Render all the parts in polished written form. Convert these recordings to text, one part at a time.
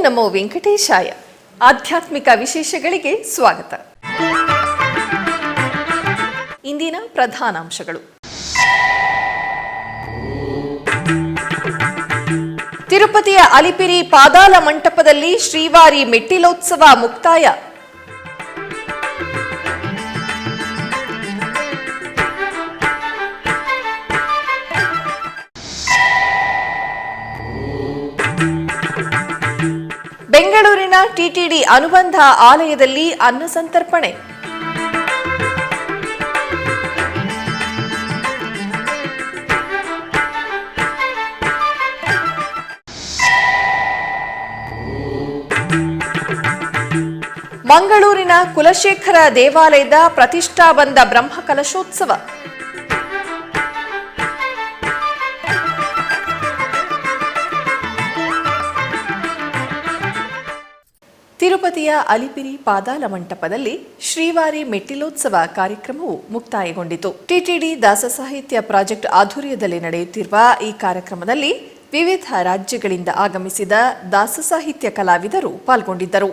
ನಮೋ ವೆಂಕಟೇಶಾಯ. ಆಧ್ಯಾತ್ಮಿಕ ವಿಶೇಷಗಳಿಗೆ ಸ್ವಾಗತ. ಇಂದಿನ ಪ್ರಧಾನಾಂಶಗಳು. ತಿರುಪತಿಯ ಅಲಿಪಿರಿ ಪಾದಾಲ ಮಂಟಪದಲ್ಲಿ ಶ್ರೀವಾರಿ ಮೆಟ್ಟಿಲೋತ್ಸವ ಮುಕ್ತಾಯ. ಬೆಂಗಳೂರಿನ ಟಿಟಿಡಿ ಅನುಬಂಧ ಆಲಯದಲ್ಲಿ ಅನ್ನ ಸಂತರ್ಪಣೆ. ಮಂಗಳೂರಿನ ಕುಲಶೇಖರ ದೇವಾಲಯದ ಪ್ರತಿಷ್ಠಾಬಂಧ ಬ್ರಹ್ಮಕಲಶೋತ್ಸವ. ತಿರುಪತಿಯ ಅಲಿಪಿರಿ ಪಾದಾಲ ಮಂಟಪದಲ್ಲಿ ಶ್ರೀವಾರಿ ಮೆಟ್ಟಿಲೋತ್ಸವ ಕಾರ್ಯಕ್ರಮವು ಮುಕ್ತಾಯಗೊಂಡಿತು. ಟಿಟಿಡಿ ದಾಸ ಸಾಹಿತ್ಯ ಪ್ರಾಜೆಕ್ಟ್ ಆಧ್ವರ್ಯದಲ್ಲಿ ನಡೆಯುತ್ತಿರುವ ಈ ಕಾರ್ಯಕ್ರಮದಲ್ಲಿ ವಿವಿಧ ರಾಜ್ಯಗಳಿಂದ ಆಗಮಿಸಿದ ದಾಸ ಸಾಹಿತ್ಯ ಕಲಾವಿದರು ಪಾಲ್ಗೊಂಡಿದ್ದರು.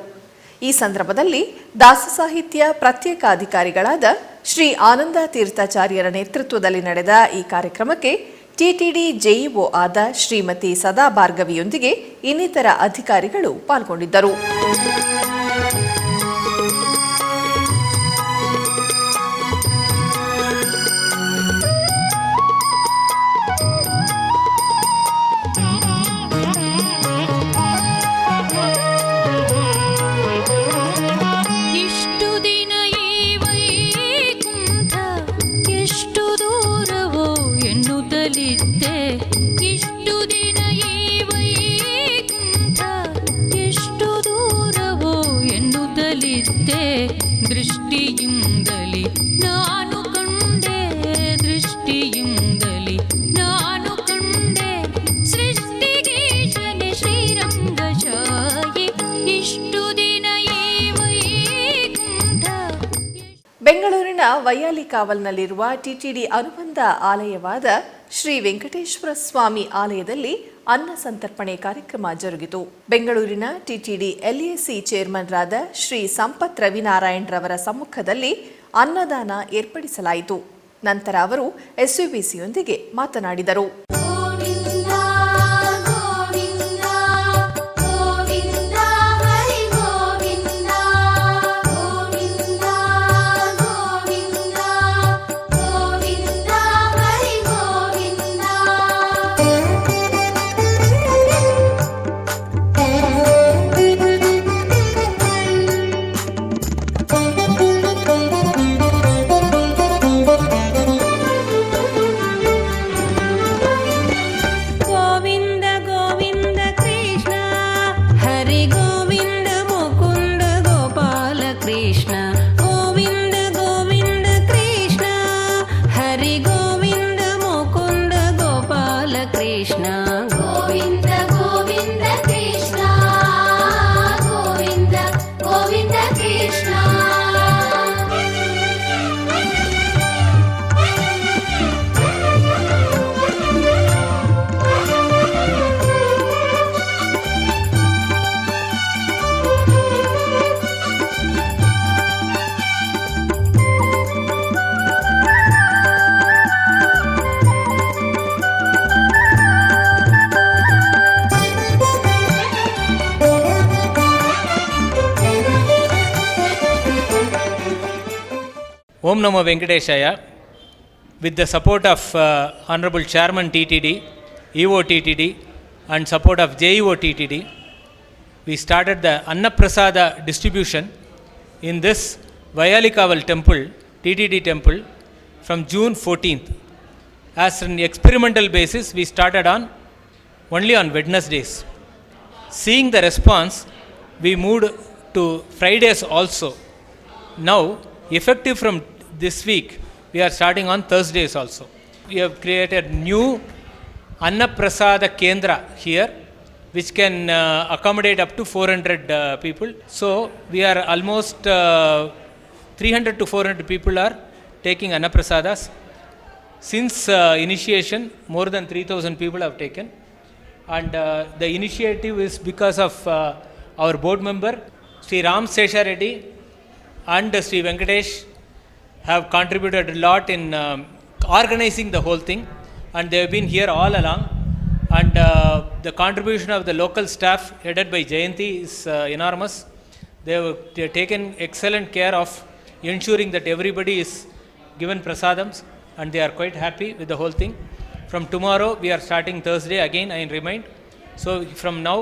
ಈ ಸಂದರ್ಭದಲ್ಲಿ ದಾಸ ಸಾಹಿತ್ಯ ಪ್ರತ್ಯೇಕ ಅಧಿಕಾರಿಗಳಾದ ಶ್ರೀ ಆನಂದ ತೀರ್ಥಾಚಾರ್ಯರ ನೇತೃತ್ವದಲ್ಲಿ ನಡೆದ ಈ ಕಾರ್ಯಕ್ರಮಕ್ಕೆ ಟಿಟಿಡಿ ಜೆಇಒ ಆದ ಶ್ರೀಮತಿ ಸದಾ ಭಾರ್ಗವಿಯೊಂದಿಗೆ ಇನ್ನಿತರ ಅಧಿಕಾರಿಗಳು ಪಾಲ್ಗೊಂಡಿದ್ದರು. ದೃಷ್ಟಿಯಿಂದಲಿ ನಾನು ಕಂಡೆ, ದೃಷ್ಟಿಯಿಂದಲಿ ನಾನು ಕಂಡೆ, ಸೃಷ್ಟಿಗೀಶನೆ ಶ್ರೀರಂಗಶಾಹಿ ಇಷ್ಟು ದಿನ ಈ ವೈಕುಂಠ. ಬೆಂಗಳೂರಿನ ವೈಯಾಲಿ ಕಾವಲ್ನಲ್ಲಿರುವ ಟಿಟಿಡಿ ಅನುಬಂಧ ಆಲಯವಾದ ಶ್ರೀ ವೆಂಕಟೇಶ್ವರ ಸ್ವಾಮಿ ಆಲಯದಲ್ಲಿ ಅನ್ನ ಸಂತರ್ಪಣೆ ಕಾರ್ಯಕ್ರಮ ಜರುಗಿತು. ಬೆಂಗಳೂರಿನ ಟಿಟಿಡಿ ಎಲ್ಎಸಿ ಚೇರ್ಮನ್ ರಾದ ಶ್ರೀ ಸಂಪತ್ ರವಿನಾರಾಯಣ್ ರವರ ಸಮ್ಮುಖದಲ್ಲಿ ಅನ್ನದಾನ ಏರ್ಪಡಿಸಲಾಯಿತು. ನಂತರ ಅವರು ಎಸ್ಯುಬಿಸಿಯೊಂದಿಗೆ ಮಾತನಾಡಿದರು. Om Namo Venkateshaya. With the support of Honorable Chairman TTD, EO TTD and support of JEO TTD, we started the Annaprasada distribution in this Vayalikaval temple, TTD temple, from June 14th. As an experimental basis, we started only on Wednesdays. Seeing the response, we moved to Fridays also. Now, effective from this week, we are starting on Thursdays also. We have created new Annaprasada Kendra here, which can accommodate up to 400 people. So we are almost 300 to 400 people are taking Annaprasadas. Since initiation, more than 3,000 people have taken. And the initiative is because of our board member, Sri Ram Sesha Reddy and Sri Venkatesh have contributed a lot in organizing the whole thing, and they have been here all along. And the contribution of the local staff headed by Jayanti is enormous. They have taken excellent care of ensuring that everybody is given prasadams, and they are quite happy with the whole thing. From tomorrow we are starting Thursday again, I remind. So from now,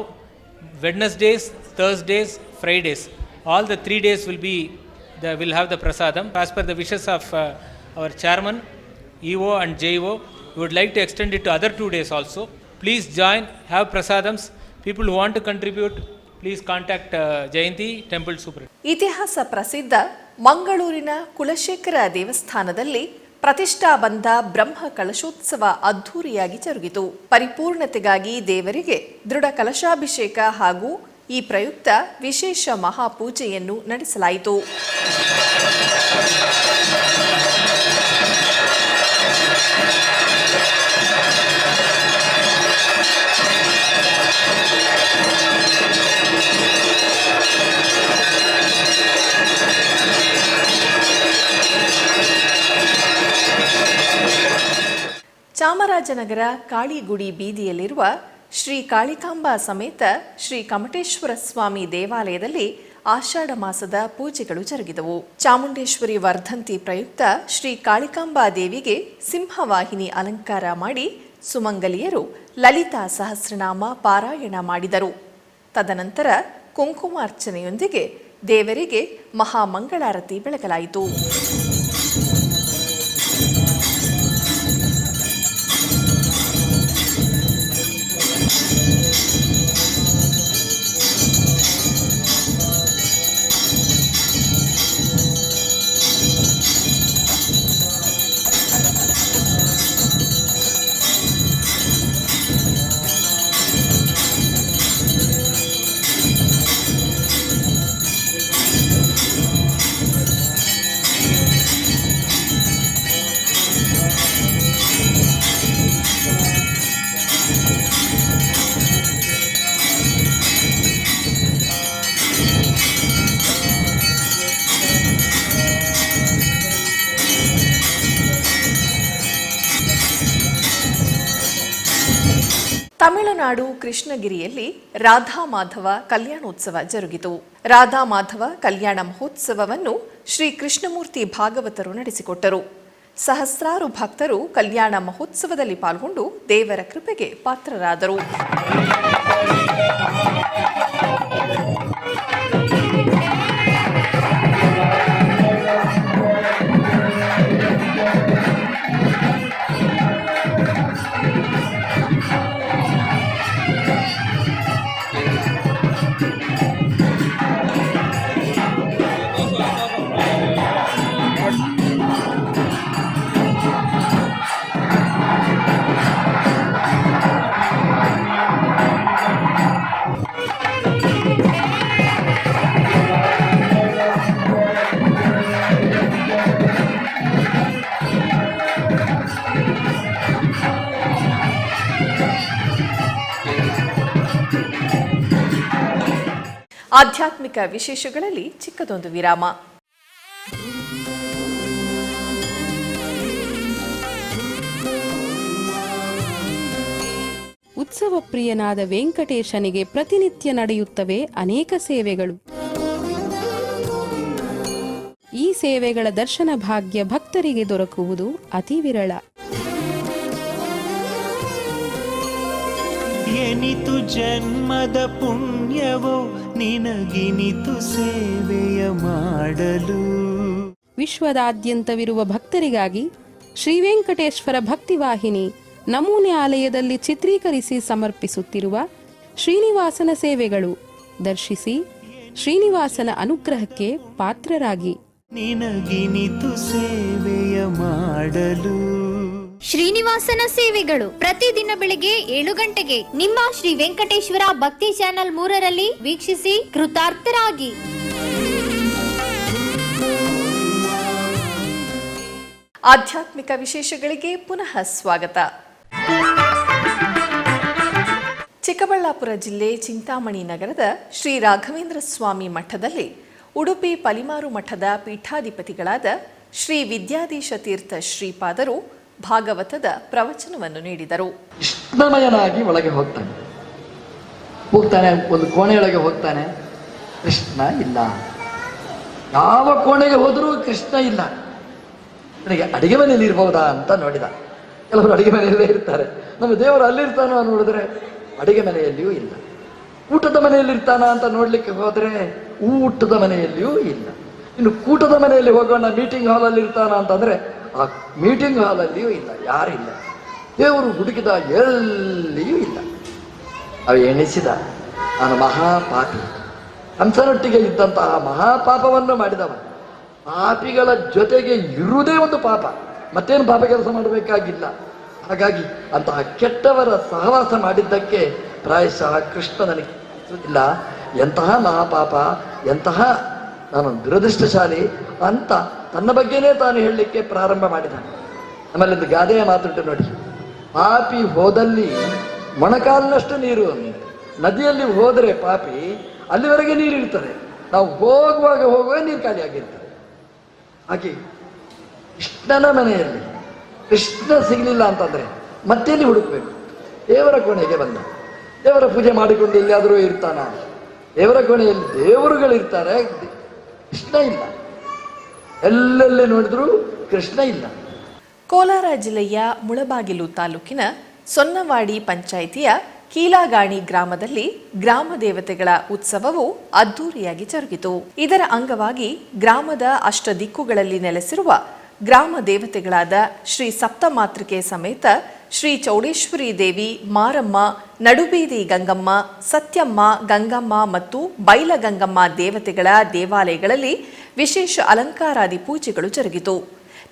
Wednesdays, Thursdays, Fridays, all the 3 days will have the prasadam as per the wishes of our chairman, EO and JO. We would like to extend it to other 2 days also. Please join, have prasadams. People who want to contribute, please contact Jayanti Temple Super. ಇತಿಹಾಸ ಪ್ರಸಿದ್ಧ ಮಂಗಳೂರಿನ ಕುಲಶೇಖರ ದೇವಸ್ಥಾನದಲ್ಲಿ ಪ್ರತಿಷ್ಠಾಬಂಧ ಬ್ರಹ್ಮ ಕಲಶೋತ್ಸವ ಅದ್ಧೂರಿಯಾಗಿ ಜರುಗಿತು. ಪರಿಪೂರ್ಣತೆಗಾಗಿ ದೇವರಿಗೆ ದೃಢ ಕಲಶಾಭಿಷೇಕ ಹಾಗೂ ಈ ಪ್ರಯುಕ್ತ ವಿಶೇಷ ಮಹಾಪೂಜೆಯನ್ನು ನಡೆಸಲಾಯಿತು. ಚಾಮರಾಜನಗರ ಕಾಳಿಗುಡಿ ಬೀದಿಯಲ್ಲಿರುವ ಶ್ರೀ ಕಾಳಿಕಾಂಬಾ ಸಮೇತ ಶ್ರೀ ಕಮಟೇಶ್ವರ ಸ್ವಾಮಿ ದೇವಾಲಯದಲ್ಲಿ ಆಷಾಢ ಮಾಸದ ಪೂಜೆಗಳು ಜರುಗಿದವು. ಚಾಮುಂಡೇಶ್ವರಿ ವರ್ಧಂತಿ ಪ್ರಯುಕ್ತ ಶ್ರೀ ಕಾಳಿಕಾಂಬಾ ದೇವಿಗೆ ಸಿಂಹವಾಹಿನಿ ಅಲಂಕಾರ ಮಾಡಿ ಸುಮಂಗಲಿಯರು ಲಲಿತಾ ಸಹಸ್ರನಾಮ ಪಾರಾಯಣ ಮಾಡಿದರು. ತದನಂತರ ಕುಂಕುಮಾರ್ಚನೆಯೊಂದಿಗೆ ದೇವರಿಗೆ ಮಹಾಮಂಗಳಾರತಿ ಬೆಳಗಲಾಯಿತು. ತಮಿಳುನಾಡು ಕೃಷ್ಣಗಿರಿಯಲ್ಲಿ ರಾಧಾ ಮಾಧವ ಕಲ್ಯಾಣೋತ್ಸವ ಜರುಗಿತು. ರಾಧಾ ಮಾಧವ ಕಲ್ಯಾಣ ಮಹೋತ್ಸವವನ್ನು ಶ್ರೀ ಕೃಷ್ಣಮೂರ್ತಿ ಭಾಗವತರು ನಡೆಸಿಕೊಟ್ಟರು. ಸಹಸ್ರಾರು ಭಕ್ತರು ಕಲ್ಯಾಣ ಮಹೋತ್ಸವದಲ್ಲಿ ಪಾಲ್ಗೊಂಡು ದೇವರ ಕೃಪೆಗೆ ಪಾತ್ರರಾದರು. ಆಧ್ಯಾತ್ಮಿಕ ವಿಶೇಷಗಳಲ್ಲಿ ಚಿಕ್ಕದೊಂದು ವಿರಾಮ. ಉತ್ಸವ ಪ್ರಿಯನಾದ ವೆಂಕಟೇಶನಿಗೆ ಪ್ರತಿನಿತ್ಯ ನಡೆಯುತ್ತವೆ ಅನೇಕ ಸೇವೆಗಳು. ಈ ಸೇವೆಗಳ ದರ್ಶನ ಭಾಗ್ಯ ಭಕ್ತರಿಗೆ ದೊರಕುವುದು ಅತಿ ವಿರಳ. ಎನಿತು ಜನ್ಮದ ಪುಣ್ಯವೋ ನಿನಗಿನಿತು ಸೇವೆಯ ಮಾಡಲು. ವಿಶ್ವದಾದ್ಯಂತವಿರುವ ಭಕ್ತರಿಗಾಗಿ ಶ್ರೀ ವೆಂಕಟೇಶ್ವರ ಭಕ್ತಿವಾಹಿನಿ ನಮೂನೆ ಆಲಯದಲ್ಲಿ ಚಿತ್ರೀಕರಿಸಿ ಸಮರ್ಪಿಸುತ್ತಿರುವ ಶ್ರೀನಿವಾಸನ ಸೇವೆಗಳು ದರ್ಶಿಸಿ ಶ್ರೀನಿವಾಸನ ಅನುಗ್ರಹಕ್ಕೆ ಪಾತ್ರರಾಗಿ. ನಿನಗಿನಿತು ಸೇವೆಯ ಮಾಡಲು. ಶ್ರೀನಿವಾಸನ ಸೇವೆಗಳು ಪ್ರತಿದಿನ ಬೆಳಗ್ಗೆ 7 ಗಂಟೆಗೆ ನಿಮ್ಮ ಶ್ರೀ ವೆಂಕಟೇಶ್ವರ ಭಕ್ತಿ ಚಾನೆಲ್ 3ರಲ್ಲಿ ವೀಕ್ಷಿಸಿ ಕೃತಾರ್ಥರಾಗಿ. ಆಧ್ಯಾತ್ಮಿಕ ವಿಶೇಷಗಳಿಗೆ ಪುನಃ ಸ್ವಾಗತ. ಚಿಕ್ಕಬಳ್ಳಾಪುರ ಜಿಲ್ಲೆ ಚಿಂತಾಮಣಿ ನಗರದ ಶ್ರೀ ರಾಘವೇಂದ್ರ ಸ್ವಾಮಿ ಮಠದಲ್ಲಿ ಉಡುಪಿ ಪಲಿಮಾರು ಮಠದ ಪೀಠಾಧಿಪತಿಗಳಾದ ಶ್ರೀ ವಿದ್ಯಾಧೀಶ ತೀರ್ಥ ಶ್ರೀಪಾದರು ಭಾಗವತದ ಪ್ರವಚನವನ್ನು ನೀಡಿದರು. ಕೃಷ್ಣಮಯನಾಗಿ ಒಳಗೆ ಹೋಗ್ತಾನೆ, ಒಂದು ಕೋಣೆಯೊಳಗೆ ಹೋಗ್ತಾನೆ, ಕೃಷ್ಣ ಇಲ್ಲ. ಯಾವ ಕೋಣೆಗೆ ಹೋದರೂ ಕೃಷ್ಣ ಇಲ್ಲ. ನನಗೆ ಅಡಿಗೆ ಮನೆಯಲ್ಲಿ ಇರ್ಬೋದಾ ಅಂತ ನೋಡಿದ. ಕೆಲವರು ಅಡಿಗೆ ಮನೆಯಲ್ಲೇ ಇರ್ತಾರೆ. ನಮ್ಮ ದೇವರು ಅಲ್ಲಿರ್ತಾನೋ ನೋಡಿದ್ರೆ ಅಡಿಗೆ ಮನೆಯಲ್ಲಿಯೂ ಇಲ್ಲ. ಊಟದ ಮನೆಯಲ್ಲಿರ್ತಾನ ಅಂತ ನೋಡ್ಲಿಕ್ಕೆ ಹೋದರೆ ಊಟದ ಮನೆಯಲ್ಲಿಯೂ ಇಲ್ಲ. ಇನ್ನು ಕೂಟದ ಮನೆಯಲ್ಲಿ ಹೋಗೋಣ, ಮೀಟಿಂಗ್ ಹಾಲಲ್ಲಿ ಇರ್ತಾನ ಅಂತಂದ್ರೆ ಆ ಮೀಟಿಂಗ್ ಹಾಲಲ್ಲಿಯೂ ಇಲ್ಲ, ಯಾರಿಲ್ಲ. ದೇವರು ಹುಡುಕಿದ ಎಲ್ಲಿಯೂ ಇಲ್ಲ. ಅವು ಎಣಿಸಿದ, ನಾನು ಮಹಾಪಾಪಿ, ಕಂಸನೊಟ್ಟಿಗೆ ಇದ್ದಂತಹ ಮಹಾಪಾಪವನ್ನು ಮಾಡಿದವ. ಪಾಪಿಗಳ ಜೊತೆಗೆ ಇರುವುದೇ ಒಂದು ಪಾಪ, ಮತ್ತೇನು ಪಾಪ ಕೆಲಸ ಮಾಡಬೇಕಾಗಿಲ್ಲ. ಹಾಗಾಗಿ ಅಂತಹ ಕೆಟ್ಟವರ ಸಹವಾಸ ಮಾಡಿದ್ದಕ್ಕೆ ಪ್ರಾಯಶಃ ಕೃಷ್ಣ ನನಗೆ ಇಲ್ಲ. ಎಂತಹ ಮಹಾಪಾಪ, ಎಂತಹ ನಾನು ದುರದೃಷ್ಟಶಾಲಿ ಅಂತ ತನ್ನ ಬಗ್ಗೆನೇ ತಾನು ಹೇಳಲಿಕ್ಕೆ ಪ್ರಾರಂಭ ಮಾಡಿದ. ನಮ್ಮಲ್ಲಿಂದು ಗಾದೆಯ ಮಾತುಂಟು ನೋಡಿ, ಪಾಪಿ ಹೋದಲ್ಲಿ ಮೊಣಕಾಲಿನಷ್ಟು ನೀರು. ನದಿಯಲ್ಲಿ ಹೋದರೆ ಪಾಪಿ ಅಲ್ಲಿವರೆಗೆ ನೀರು ಇರ್ತದೆ, ನಾವು ಹೋಗುವಾಗ ನೀರು ಖಾಲಿಯಾಗಿರ್ತದೆ. ಹಾಗೆ ಕೃಷ್ಣನ ಮನೆಯಲ್ಲಿ ಕೃಷ್ಣ ಸಿಗಲಿಲ್ಲ ಅಂತಂದ್ರೆ ಮತ್ತೇಲಿ ಹುಡುಕ್ಬೇಕು? ದೇವರ ಕೋಣೆಗೆ ಬಂದ, ದೇವರ ಪೂಜೆ ಮಾಡಿಕೊಂಡು ಎಲ್ಲಿಯಾದರೂ ಇರ್ತಾನ? ದೇವರ ಕೋಣೆಯಲ್ಲಿ ದೇವರುಗಳಿರ್ತಾರೆ, ಕೃಷ್ಣ ಇಲ್ಲ. ಎಲ್ಲೆಲ್ಲಿ ನೋಡಿದ್ರು ಕೃಷ್ಣ ಇಲ್ಲ. ಕೋಲಾರ ಜಿಲ್ಲೆಯ ಮುಳಬಾಗಿಲು ತಾಲೂಕಿನ ಸೊನ್ನವಾಡಿ ಪಂಚಾಯಿತಿಯ ಕೀಲಾಗಾಣಿ ಗ್ರಾಮದಲ್ಲಿ ಗ್ರಾಮ ದೇವತೆಗಳ ಉತ್ಸವವು ಅದ್ದೂರಿಯಾಗಿ ಜರುಗಿತು. ಇದರ ಅಂಗವಾಗಿ ಗ್ರಾಮದ ಅಷ್ಟ ದಿಕ್ಕುಗಳಲ್ಲಿ ನೆಲೆಸಿರುವ ಗ್ರಾಮ ದೇವತೆಗಳಾದ ಶ್ರೀ ಸಪ್ತಮಾತೃಕೆ ಸಮೇತ ಶ್ರೀ ಚೌಡೇಶ್ವರಿ ದೇವಿ, ಮಾರಮ್ಮ, ನಡುಬೀದಿ ಗಂಗಮ್ಮ, ಸತ್ಯಮ್ಮ, ಗಂಗಮ್ಮ ಮತ್ತು ಬೈಲಗಂಗಮ್ಮ ದೇವತೆಗಳ ದೇವಾಲಯಗಳಲ್ಲಿ ವಿಶೇಷ ಅಲಂಕಾರಾದಿ ಪೂಜೆಗಳು ಜರುಗಿತು.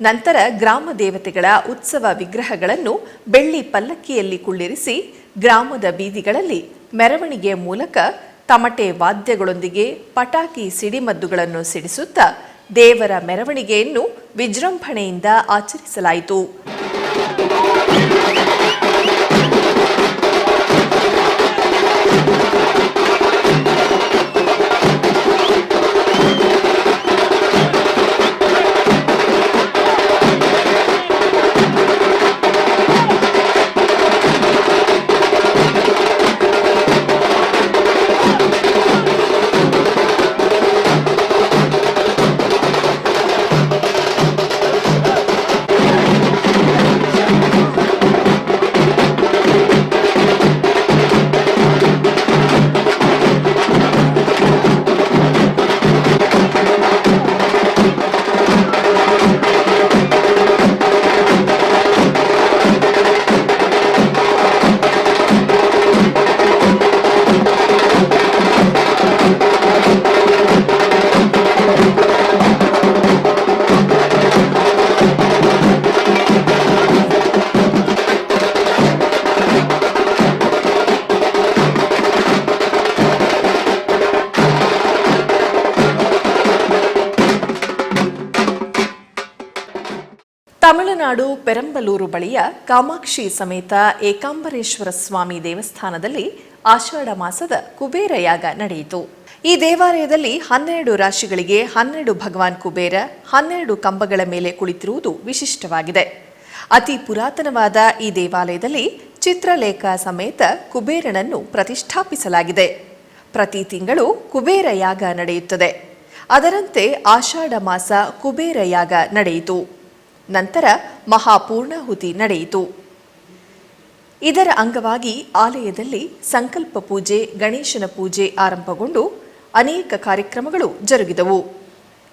ನಂತರ ಗ್ರಾಮ ದೇವತೆಗಳ ಉತ್ಸವ ವಿಗ್ರಹಗಳನ್ನು ಬೆಳ್ಳಿ ಪಲ್ಲಕ್ಕಿಯಲ್ಲಿ ಕುಳ್ಳಿರಿಸಿ ಗ್ರಾಮದ ಬೀದಿಗಳಲ್ಲಿ ಮೆರವಣಿಗೆಯ ಮೂಲಕ ತಮಟೆ ವಾದ್ಯಗಳೊಂದಿಗೆ ಪಟಾಕಿ ಸಿಡಿಮದ್ದುಗಳನ್ನು ಸಿಡಿಸುತ್ತಾ ದೇವರ ಮೆರವಣಿಗೆಯನ್ನು ವಿಜೃಂಭಣೆಯಿಂದ ಆಚರಿಸಲಾಯಿತು. ತಮಿಳುನಾಡು ಪೆರಂಬಲೂರು ಬಳಿಯ ಕಾಮಾಕ್ಷಿ ಸಮೇತ ಏಕಾಂಬರೇಶ್ವರ ಸ್ವಾಮಿ ದೇವಸ್ಥಾನದಲ್ಲಿ ಆಷಾಢ ಮಾಸದ ಕುಬೇರ ಯಾಗ ನಡೆಯಿತು. ಈ ದೇವಾಲಯದಲ್ಲಿ 12 ರಾಶಿಗಳಿಗೆ 12 ಭಗವಾನ್ ಕುಬೇರ 12 ಕಂಬಗಳ ಮೇಲೆ ಕುಳಿತಿರುವುದು ವಿಶಿಷ್ಟವಾಗಿದೆ. ಅತಿ ಪುರಾತನವಾದ ಈ ದೇವಾಲಯದಲ್ಲಿ ಚಿತ್ರಲೇಖ ಸಮೇತ ಕುಬೇರನನ್ನು ಪ್ರತಿಷ್ಠಾಪಿಸಲಾಗಿದೆ. ಪ್ರತಿ ತಿಂಗಳು ಕುಬೇರ ಯಾಗ ನಡೆಯುತ್ತದೆ. ಅದರಂತೆ ಆಷಾಢ ಮಾಸ ಕುಬೇರ ಯಾಗ ನಡೆಯಿತು. ನಂತರ ಮಹಾಪೂರ್ಣಾಹುತಿ ನಡೆಯಿತು. ಇದರ ಅಂಗವಾಗಿ ಆಲಯದಲ್ಲಿ ಸಂಕಲ್ಪ ಪೂಜೆ, ಗಣೇಶನ ಪೂಜೆ ಆರಂಭಗೊಂಡು ಅನೇಕ ಕಾರ್ಯಕ್ರಮಗಳು ಜರುಗಿದವು.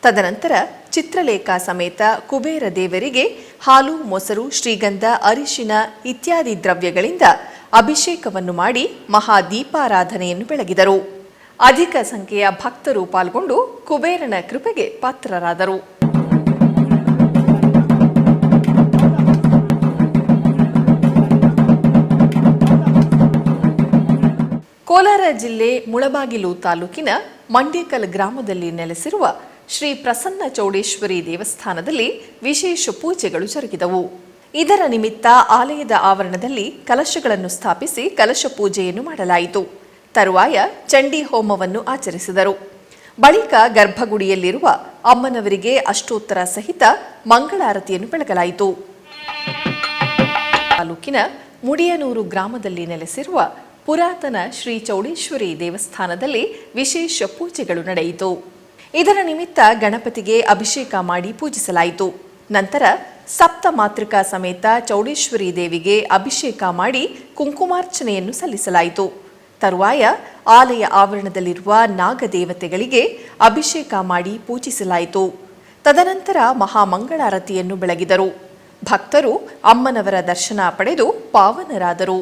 ತದನಂತರ ಚಿತ್ರಲೇಖ ಸಮೇತ ಕುಬೇರ ದೇವರಿಗೆ ಹಾಲು, ಮೊಸರು, ಶ್ರೀಗಂಧ, ಅರಿಶಿನ ಇತ್ಯಾದಿ ದ್ರವ್ಯಗಳಿಂದ ಅಭಿಷೇಕವನ್ನು ಮಾಡಿ ಮಹಾದೀಪಾರಾಧನೆಯನ್ನು ಬೆಳಗಿದರು. ಅಧಿಕ ಸಂಖ್ಯೆಯ ಭಕ್ತರು ಪಾಲ್ಗೊಂಡು ಕುಬೇರನ ಕೃಪೆಗೆ ಪಾತ್ರರಾದರು. ಕೋಲಾರ ಜಿಲ್ಲೆ ಮುಳಬಾಗಿಲು ತಾಲೂಕಿನ ಮಂಡೇಕಲ್ ಗ್ರಾಮದಲ್ಲಿ ನೆಲೆಸಿರುವ ಶ್ರೀ ಪ್ರಸನ್ನ ಚೌಡೇಶ್ವರಿ ದೇವಸ್ಥಾನದಲ್ಲಿ ವಿಶೇಷ ಪೂಜೆಗಳು ಜರುಗಿದವು. ಇದರ ನಿಮಿತ್ತ ಆಲಯದ ಆವರಣದಲ್ಲಿ ಕಲಶಗಳನ್ನು ಸ್ಥಾಪಿಸಿ ಕಲಶ ಪೂಜೆಯನ್ನು ಮಾಡಲಾಯಿತು. ತರುವಾಯ ಚಂಡಿ ಹೋಮವನ್ನು ಆಚರಿಸಿದರು. ಬಳಿಕ ಗರ್ಭಗುಡಿಯಲ್ಲಿರುವ ಅಮ್ಮನವರಿಗೆ ಅಷ್ಟೋತ್ತರ ಸಹಿತ ಮಂಗಳಾರತಿಯನ್ನು ಬೆಳಗಲಾಯಿತು. ತಾಲೂಕಿನ ಮುಡಿಯನೂರು ಗ್ರಾಮದಲ್ಲಿ ನೆಲೆಸಿರುವ ಪುರಾತನ ಶ್ರೀ ಚೌಡೇಶ್ವರಿ ದೇವಸ್ಥಾನದಲ್ಲಿ ವಿಶೇಷ ಪೂಜೆಗಳು ನಡೆಯಿತು. ಇದರ ನಿಮಿತ್ತ ಗಣಪತಿಗೆ ಅಭಿಷೇಕ ಮಾಡಿ ಪೂಜಿಸಲಾಯಿತು. ನಂತರ ಸಪ್ತ ಮಾತೃಕಾ ಸಮೇತ ಚೌಡೇಶ್ವರಿ ದೇವಿಗೆ ಅಭಿಷೇಕ ಮಾಡಿ ಕುಂಕುಮಾರ್ಚನೆಯನ್ನು ಸಲ್ಲಿಸಲಾಯಿತು. ತರುವಾಯ ಆಲಯ ಆವರಣದಲ್ಲಿರುವ ನಾಗದೇವತೆಗಳಿಗೆ ಅಭಿಷೇಕ ಮಾಡಿ ಪೂಜಿಸಲಾಯಿತು. ತದನಂತರ ಮಹಾಮಂಗಳಾರತಿಯನ್ನು ಬೆಳಗಿದರು. ಭಕ್ತರು ಅಮ್ಮನವರ ದರ್ಶನ ಪಡೆದು ಪಾವನರಾದರು.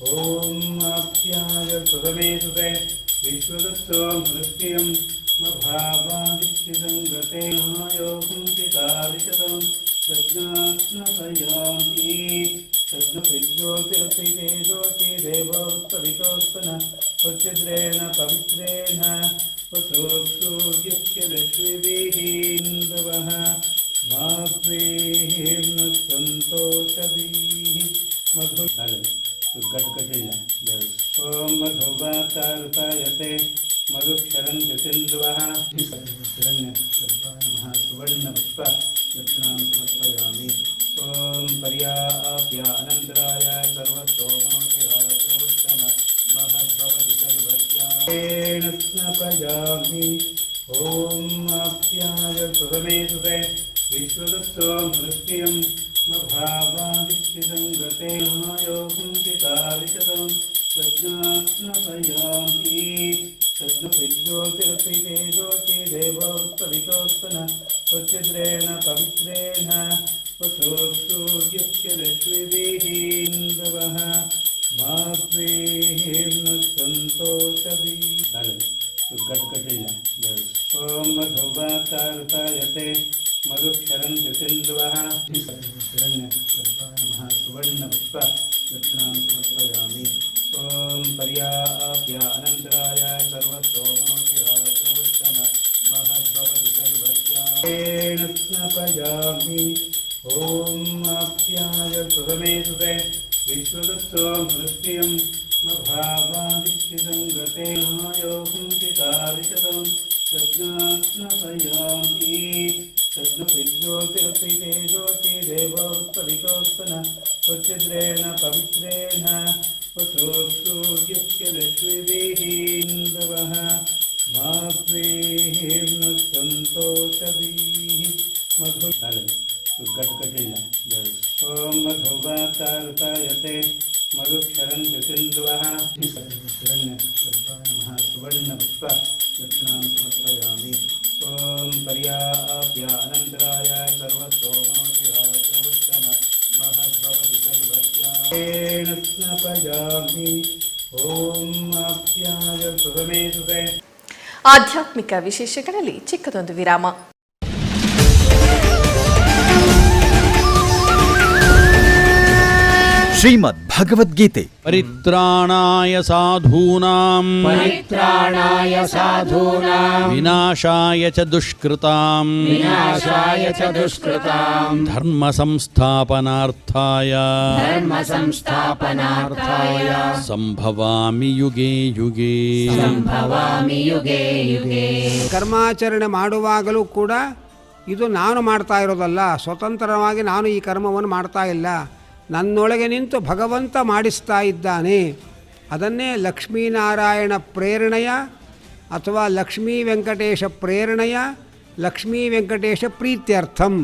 ಓಂ ಆಪ್ಯಾಯ ಸುರಮೇಸುತೆ ವಿಶ್ವದತ್ತೋ ಮೃತ್ಯಂ ಮಭಾವಾದಿತ್ಯಸಂಗತೆ ನಾಯೋಕುಂಚಿತಾರಿಷದಂ ಸಜ್ಞಾತ್ಮತಯಾಮಿ ಸಜ್ಞಪ್ರಜ್ಯೋತಿರಸಿತೆ ಜ್ಯೋತಿ ದೇವೋತ್ತವಿತೋತ್ತನ ಸ್ವಚ್ಛದ್ರೇಣ ಪವಿತ್ರೇಣ ವಸೋತ್ಸೂರ್ಯಸ್ಯ ರಶ್ಮಿಭಿಃ ಇಂದ್ರವಃ ಮಾತ್ರೇರ್ನ ಸಂತೋಷದೀಃ ಮಧು ಗಟ್ಕಟಿಲ್ಲ. ಓಂ ಮಧುವಾತಾರುತಾಯತೆ ಮಧುಕ್ಷರಂತಿ ಸಿಂಧುವಃ ಸುವರ್ಣಪುಷ್ಪ ದಕ್ಷಿಣಾಂ ಸಮರ್ಪಯಾಮಿ. ಓಂ ಪರ್ಯಾಪ್ಯ ಅನಂತರಾಯ ಸರ್ವತೋಮೋತಿರಾಯ ಉತ್ತಮ ಮಹದ್ಭವತಿ ಸರ್ವಸ್ಯಾಯೇನ ಸ್ನಪಯಾಮಿ. ಓಂ ಆಪ್ಯಾಯ ಸುರಮೇಸುತೆ ವಿಶ್ವದತ್ತೋ ಮೃತ್ಯಂ ಮಭಾವಾದಿತ್ಯಸಂಗತೆ ನಾಯೋಕುಂಚಿತಾರಿಷದಂ ಸಜ್ಞಾತ್ಮತಯಾಮಿ ಸಜ್ಞಪ್ರಜ್ಯೋತಿರಸಿತೆ ಜ್ಯೋತಿ ದೇವೋತ್ತವಿತೋತ್ತನ ಸ್ವಚ್ಛದ್ರೇಣ ಪವಿತ್ರೇಣ ವಸೋತ್ಸೂರ್ಯಸ್ಯ ರಶ್ಮಿಭಿಃ ಇಂದ್ರವಃ ಮಾತ್ರೇರ್ನ ಸಂತೋಷದೀಃ ಗಟ್ಕಟಿಲ್ಲ. ಓಂ ಮಧುವಾತಾರುತಾಯತೆ ಮಧುಕ್ಷರಂತಿ ಸಿಂಧುವಃ ಸುವರ್ಣಪುಷ್ಪ ದಕ್ಷಿಣಾಂ ಸಮರ್ಪಯಾಮಿ. ಓಂ ಪರ್ಯಾಪ್ಯ ಅನಂತರಾಯ ಸರ್ವತೋಮೋತಿರಾಯ ಉತ್ತಮ ಮಹದ್ಭವತಿ ಸರ್ವಸ್ಯಾಯೇನ ಸ್ನಪಯಾಮಿ. ಓಂ ಆಪ್ಯಾಯ ಸುರಮೇಸುತೆ ವಿಶ್ವದತ್ತೋ ಮೃತ್ಯಂ ಮಭಾವಾದಿತ್ಯಸಂಗತೆ ನಾಯೋಕುಂಚಿತಾರಿಷದಂ ಸಜ್ಞಾತ್ಮತಯಾಮಿ ಸಜ್ಞಪ್ರಜ್ಯೋತಿರಸಿತೆ ಜ್ಯೋತಿ ದೇವೋತ್ತವಿತೋತ್ತನ ಸ್ವಚ್ಛದ್ರೇಣ ಪವಿತ್ರೇಣ ವಸೋತ್ಸೂರ್ಯಸ್ಯ ರಶ್ಮಿಭಿಃ ಇಂದ್ರವಃ ಮಾತ್ರೇರ್ನ ಸಂತೋಷದೀಃ ಮಧು ಗಟ್ಕಟಿಲ್ಲ. ಓಂ ಮಧುವಾತಾರುತಾಯತೆ ಮಧುಕ್ಷರಂತಿ ಸಿಂಧುವಃ ಸುವರ್ಣಪುಷ್ಪ ದಕ್ಷಿಣಾಂ ಸಮರ್ಪಯಾಮಿ. ಓಂ ಪರ್ಯಾಪ್ಯ ಅನಂತರಾಯ ಸರ್ವತೋಮೋತಿರಾಯ ಉತ್ತಮ ಮಹದ್ಭವತಿ ಸರ್ವಸ್ಯಾಯೇನ ಸ್ನಪಯಾಮಿ. ಓಂ ಆಪ್ಯಾಯ ಸುರಮೇಸುತೆ. ಆಧ್ಯಾತ್ಮಿಕ ವಿಶೇಷಗಳಲ್ಲಿ ಚಿಕ್ಕದೊಂದು ವಿರಾಮ. ಶ್ರೀಮದ್ ಭಗವದ್ಗೀತೆ ಪರಿತ್ರಾಣಾಯ ಸಾಧೂನಾಂ ವಿನಾಶಾಯ ಚ ದುಷ್ಕೃತಾಂ ಧರ್ಮ ಸಂಸ್ಥಾಪನಾರ್ಥಾಯ ಸಂಭವಾಮಿ ಯುಗೇ ಯುಗೇ. ಕರ್ಮಾಚರಣೆ ಮಾಡುವಾಗಲೂ ಕೂಡ ಇದು ನಾನು ಮಾಡ್ತಾ ಇರೋದಲ್ಲ, ಸ್ವತಂತ್ರವಾಗಿ ನಾನು ಈ ಕರ್ಮವನ್ನು ಮಾಡ್ತಾ ಇಲ್ಲ, ನನ್ನೊಳಗೆ ನಿಂತು ಭಗವಂತ ಮಾಡಿಸ್ತಾ ಇದ್ದಾನೆ. ಅದನ್ನೇ ಲಕ್ಷ್ಮೀನಾರಾಯಣ ಪ್ರೇರಣೆಯ ಅಥವಾ ಲಕ್ಷ್ಮೀ ವೆಂಕಟೇಶ ಪ್ರೇರಣೆಯ ಲಕ್ಷ್ಮೀ ವೆಂಕಟೇಶ ಪ್ರೀತ್ಯರ್ಥಂ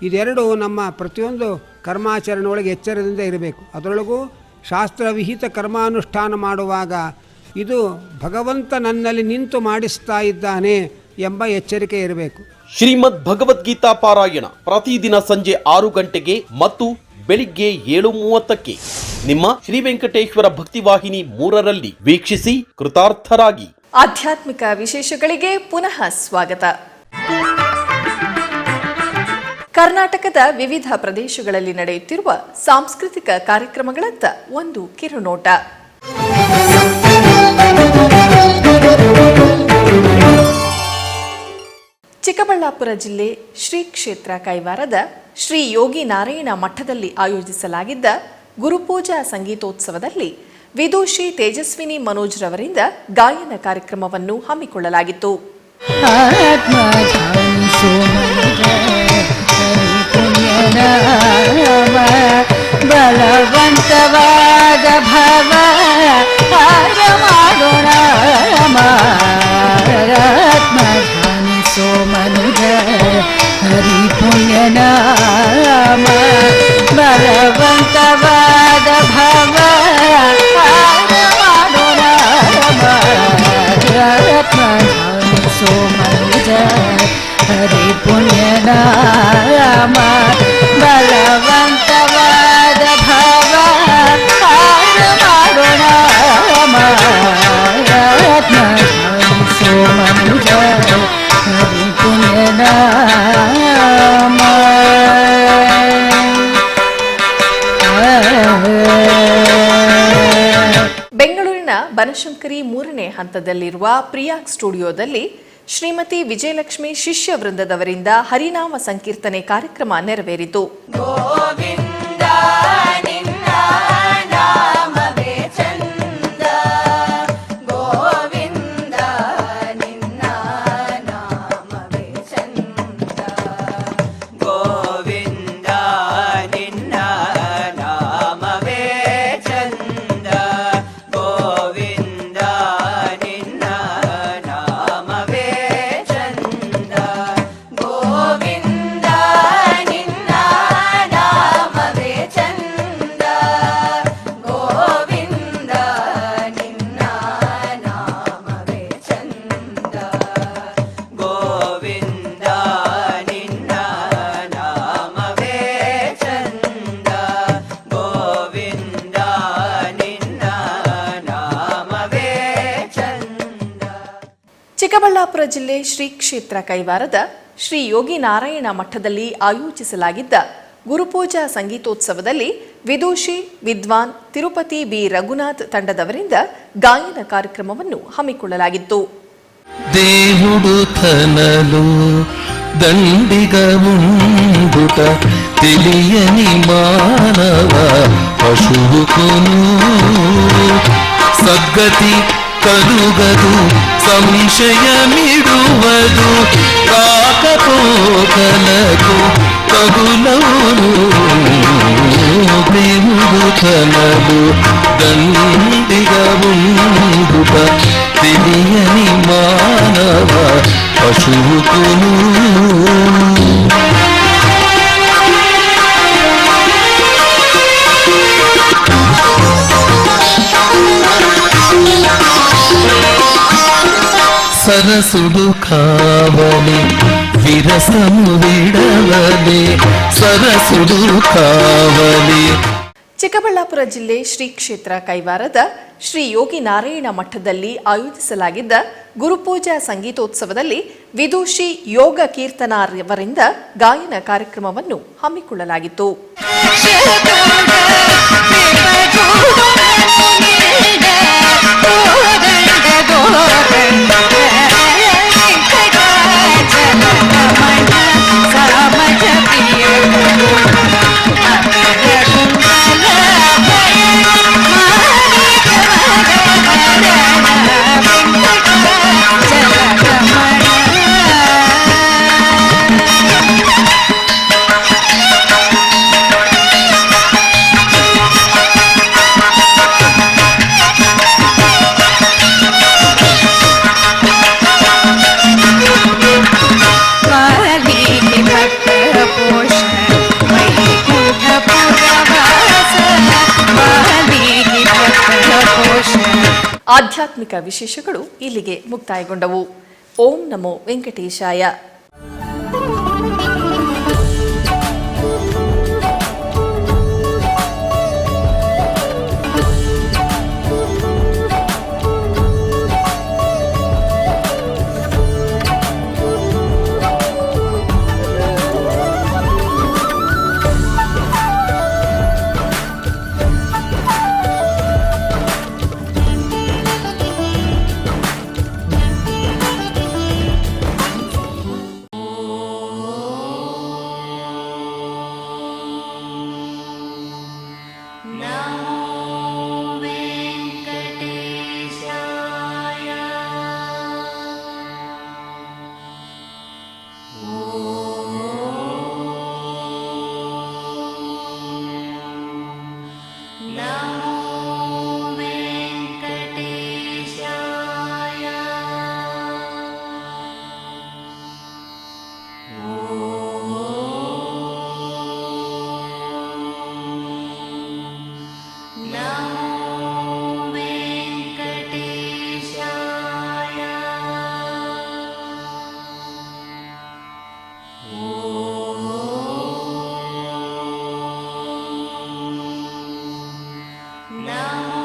ಇದೆರಡು ನಮ್ಮ ಪ್ರತಿಯೊಂದು ಕರ್ಮಾಚರಣೆ ಒಳಗೆ ಎಚ್ಚರದಿಂದ ಇರಬೇಕು. ಅದರೊಳಗೂ ಶಾಸ್ತ್ರವಿಹಿತ ಕರ್ಮಾನುಷ್ಠಾನ ಮಾಡುವಾಗ ಇದು ಭಗವಂತ ನನ್ನಲ್ಲಿ ನಿಂತು ಮಾಡಿಸ್ತಾ ಇದ್ದಾನೆ ಎಂಬ ಎಚ್ಚರಿಕೆ ಇರಬೇಕು. ಶ್ರೀಮದ್ ಭಗವದ್ಗೀತಾ ಪಾರಾಯಣ ಪ್ರತಿದಿನ ಸಂಜೆ 6 ಗಂಟೆಗೆ ಮತ್ತು ಬೆಳಿಗ್ಗೆ 7:30ಕ್ಕೆ ನಿಮ್ಮ ಶ್ರೀ ವೆಂಕಟೇಶ್ವರ ಭಕ್ತಿವಾಹಿನಿ 3ರಲ್ಲಿ ವೀಕ್ಷಿಸಿ ಕೃತಾರ್ಥರಾಗಿ. ಆಧ್ಯಾತ್ಮಿಕ ವಿಶೇಷಗಳಿಗೆ ಪುನಃ ಸ್ವಾಗತ. ಕರ್ನಾಟಕದ ವಿವಿಧ ಪ್ರದೇಶಗಳಲ್ಲಿ ನಡೆಯುತ್ತಿರುವ ಸಾಂಸ್ಕೃತಿಕ ಕಾರ್ಯಕ್ರಮಗಳತ್ತ ಒಂದು ಕಿರುನೋಟ. ಚಿಕ್ಕಬಳ್ಳಾಪುರ ಜಿಲ್ಲೆ ಶ್ರೀ ಕ್ಷೇತ್ರ ಕೈವಾರದ ಶ್ರೀ ಯೋಗಿ ನಾರಾಯಣ ಮಠದಲ್ಲಿ ಆಯೋಜಿಸಲಾಗಿದ್ದ ಗುರುಪೂಜಾ ಸಂಗೀತೋತ್ಸವದಲ್ಲಿ ವಿದೂಷಿ ತೇಜಸ್ವಿನಿ ಮನೋಜ್ ರವರಿಂದ ಗಾಯನ ಕಾರ್ಯಕ್ರಮವನ್ನು ಹಮ್ಮಿಕೊಳ್ಳಲಾಗಿತ್ತು. ಬಲವಂತವಾದ ಭವ ಧ್ಯಾನಿಸೋ ಮನುಜ ಹರಿ ಪುಣ್ಯ ನಾಮ ಬಲವಂತವಾದ ಭವ ಧ್ಯಾನಿಸೋ ಮನುಜ ಹರಿ ಪುಣ್ಯ ನಾಮ ಬಲವಂತವಾದ ಭವ ಮಾಡೋಣ ಧ್ಯಾನಿಸೋ ಮನುಜ ಹರಿ ಪುಣ್ಯ ನಾಮ. ಬೆಂಗಳೂರಿನ ಬನಶಂಕರಿ 3ನೇ ಹಂತದಲ್ಲಿರುವ ಪ್ರಿಯಾಗ್ ಸ್ಟುಡಿಯೋದಲ್ಲಿ ಶ್ರೀಮತಿ ವಿಜಯಲಕ್ಷ್ಮಿ ಶಿಷ್ಯ ವೃಂದದವರಿಂದ ಹರಿನಾಮ ಸಂಕೀರ್ತನೆ ಕಾರ್ಯಕ್ರಮ ನೆರವೇರಿತು. ಚಿಕ್ಕಬಳ್ಳಾಪುರ ಜಿಲ್ಲೆ ಶ್ರೀ ಕ್ಷೇತ್ರ ಕೈವಾರದ ಶ್ರೀ ಯೋಗಿ ನಾರಾಯಣ ಮಠದಲ್ಲಿ ಆಯೋಜಿಸಲಾಗಿದ್ದ ಗುರುಪೂಜಾ ಸಂಗೀತೋತ್ಸವದಲ್ಲಿ ವಿದೂಷಿ ವಿದ್ವಾನ್ ತಿರುಪತಿ ಬಿ ರಘುನಾಥ್ ತಂಡದವರಿಂದ ಗಾಯನ ಕಾರ್ಯಕ್ರಮವನ್ನು ಹಮ್ಮಿಕೊಳ್ಳಲಾಗಿತ್ತು. దేవుడు తనలో దండిగా ముందుట తెలియని మానవ పశువుకును సద్గతి కలుగదు సంశయమిడువదు కాకపోకలకు తగులవును దేవుడు తనలు దండిగా ఉండుట తెలియని మానవ పశువుకును సరసుడు కావలి విరసము విడవలి సరసుడు కావలి. ಚಿಕ್ಕಬಳ್ಳಾಪುರ ಜಿಲ್ಲೆ ಶ್ರೀ ಕ್ಷೇತ್ರ ಕೈವಾರದ ಶ್ರೀ ಯೋಗಿ ನಾರಾಯಣ ಮಠದಲ್ಲಿ ಆಯೋಜಿಸಲಾಗಿದ್ದ ಗುರುಪೂಜಾ ಸಂಗೀತೋತ್ಸವದಲ್ಲಿ ವಿದೂಷಿ ಯೋಗ ಕೀರ್ತನಾರ್ಯವರಿಂದ ಗಾಯನ ಕಾರ್ಯಕ್ರಮವನ್ನು ಹಮ್ಮಿಕೊಳ್ಳಲಾಗಿತ್ತು. ಆಧ್ಯಾತ್ಮಿಕ ವಿಶೇಷಗಳು ಇಲ್ಲಿಗೆ ಮುಕ್ತಾಯಗೊಂಡವು. ಓಂ ನಮೋ ವೆಂಕಟೇಶಾಯ. ನಮೋ